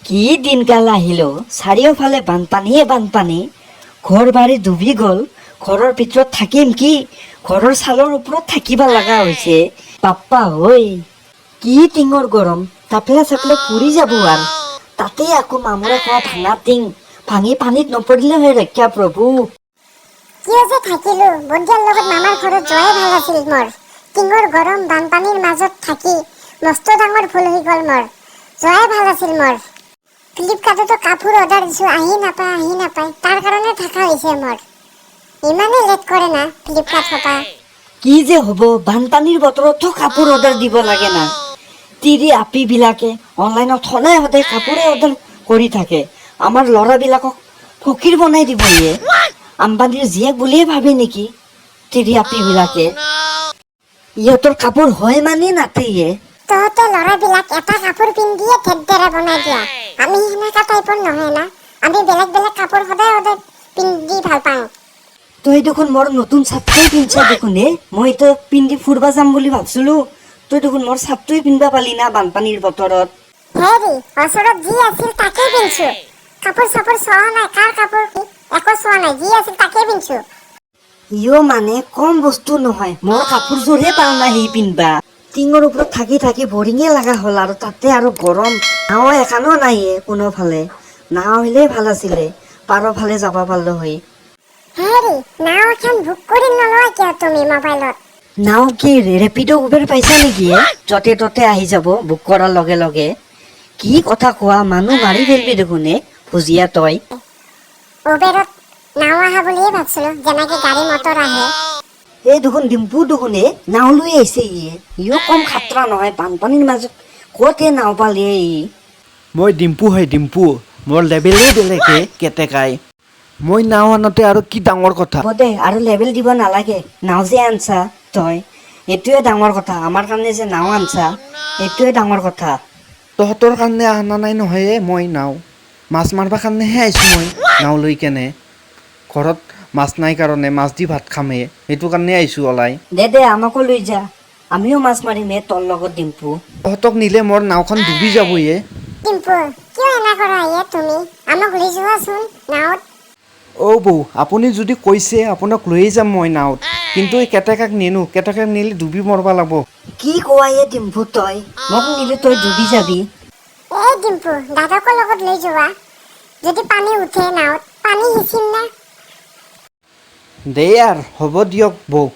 কি দিনকাল আহিল চাৰিওফালে বানপানীয়ে বানপানী ঘৰ বাৰী ডুবি গ'ল ঘৰৰ ভিতৰত থাকিম কি ঘৰৰ ছালৰ ওপৰত থাকিব লগা হৈছে বাপ্পা ঐ কি টিঙৰ গৰম তাপলে চাপলে পুৰি যাব আৰু তাতে আকৌ মামৰে খোৱা ভাঙা টিং ভাঙি পানীত নপৰিলে হয় ৰক্ষা প্ৰভু কিয় যে থাকিলো বন্ধিয়াৰ লগত মামাৰ ঘৰত যোৱাই ভাল আছিল মোৰ টিঙৰ গৰম বানপানীৰ মাজত থাকি মস্ত ডাঙৰ ভুল হৈ গ'ল মোৰ যোৱাই ভাল আছিল মোৰ ফ্লিপকাৰ্টতো কাপোৰ অৰ্ডাৰ দিছোঁ আহি নাপায় তাৰ কাৰণে থাকা হৈছে মোৰ ইমানে লেট কৰে না ফ্লিপকাৰ্ট হপা কি যে হ'ব বানপানীৰ বতৰতো কাপোৰ অৰ্ডাৰ দিব লাগে না তিৰি আপিবিলাকে অনলাইনত সদায় সদায় কাপোৰে অৰ্ডাৰ কৰি থাকে আমাৰ ল'ৰাবিলাকক ফকীৰ বনাই দিব ইয়ে আম্বানীৰ জীয়েক বুলিয়ে ভাবে নেকি তিৰি আপিবিলাকে ইহঁতৰ কাপোৰ হয় মানে নাতেয়ে তহঁতে ল'ৰাবিলাক এটা কাপোৰ পিন্ধিয়ে ঠেকদেৰা বনাই দিয়া আমি সেনেকা টাইপৰ নহয় না আমি বেলেগ বেলেগ কাপোৰ সদায় সদায় পিন্ধি ভাল পাওঁ তই দেখোন মোৰ নতুন চাৰ্টটোৱে পিন্ধছা দেখোন মই তো পিন্ধি ফুৰবা যাম বুলি ভাবছিলো তই দেখোন মোৰ চাৰ্টটোৱে পিন্ধবা পালি না বানপানীৰ বতৰত হেৰি ওচৰত যি আছিল তাকেই পিন্ধছো কাপোৰ চাপোৰ চোৱা নাই কাৰ কাপোৰ কি একো চোৱা নাই যি আছিল তাকেই পিন্ধছো ইও মানে কম বস্তু নহয় মোৰ কাপোৰযোৰহে পাও না সি পিন্ধবা টিঙৰ ওপৰত থাকি থাকি বৰিঙে লগা হ'ল আৰু তাতে আৰু গৰম নাও এখানো নাই কোনোফালে নাও আহিলে ভাল আছিলে পাৰৰ ফালে যাব পাৰিলো হয় হেৰি নাও এখন বুক কৰি নলয় কিয় তুমি মোবাইলত নাও কি ৰেপিডো উবেৰ পাইছা নেকি য'তে ত'তে আহি যাব বুক কৰাৰ লগে লগে কি কথা কোৱা মানুহ মাৰি ফেলবি দেখোন ভুজিয়া তই উবেৰত নাও আহা বুলিয়ে ভাবছিলো যেনেকে গাড়ী মটৰ আহে এই দেখোন ডিম্পু দেখোন নাও লৈ আহিছে ইও কম খাতৰা নহয় বানপানীৰ মাজত ক'তে নাও পালে মই ডিম্পু হয় ডিম্পু মোৰ লেভেলেই বেলেগে কেটেকাই মই নাও আনতে আৰু কি ডাঙৰ কথা হ'ব দে আৰু লেবেল দিব নালাগে নাও যে আনছা তই এইটোৱে ডাঙৰ কথা আমাৰ কাৰণে যে নাও আনছা এইটোৱে ডাঙৰ কথা তহঁতৰ কাৰণে অনা নাই নহয় মই নাও মাছ মাৰিবৰ কাৰণেহে আহিছোঁ মই নাও লৈ কেনে ঘৰত মাছ নাই কাৰণে মাছ দি ভাত খামে সেইটো কাৰণে আহিছোঁ ওলাই দে আমাকো লৈ যা আমিও মাছ মাৰিম তোৰ লগত ডিম্পু তহঁতক নিলে মোৰ নাওখন ডুবি যাবয়ে ডিম্পু কিয় এনে কৰা তুমি আমাক লৈ যোৱাচোন নাৱত অ' বৌ আপুনি যদি কৈছে আপোনাক লৈয়ে যাম মই নাৱত কিন্তু এই কেটেকাক নিনো কেটেকাক নিলে ডুবি মৰবা লাগব কি কোৱা ডিম্পু তই মোক নিলে তই ডুবি যাবি এই ডিম্পু দাদাকৰ লগত লৈ যোৱা যদি পানী উঠে নাৱত পানী সিঁচিম না দে আৰু হ'ব দিয়ক বৌ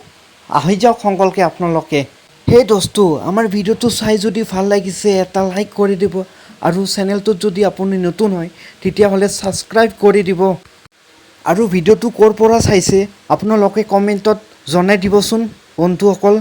আহি যাওক সংকলকে আপোনালোকে সেই দোস্তু আমাৰ ভিডিঅ'টো চাই যদি ভাল লাগিছে এটা লাইক কৰি দিব আৰু চেনেলটোত যদি আপুনি নতুন হয় তেতিয়াহ'লে ছাবস্ক্ৰাইব কৰি দিব আৰু ভিডিঅ'টো ক'ৰ পৰা চাইছে আপোনালোকে কমেণ্টত জনাই দিবচোন বন্ধুসকল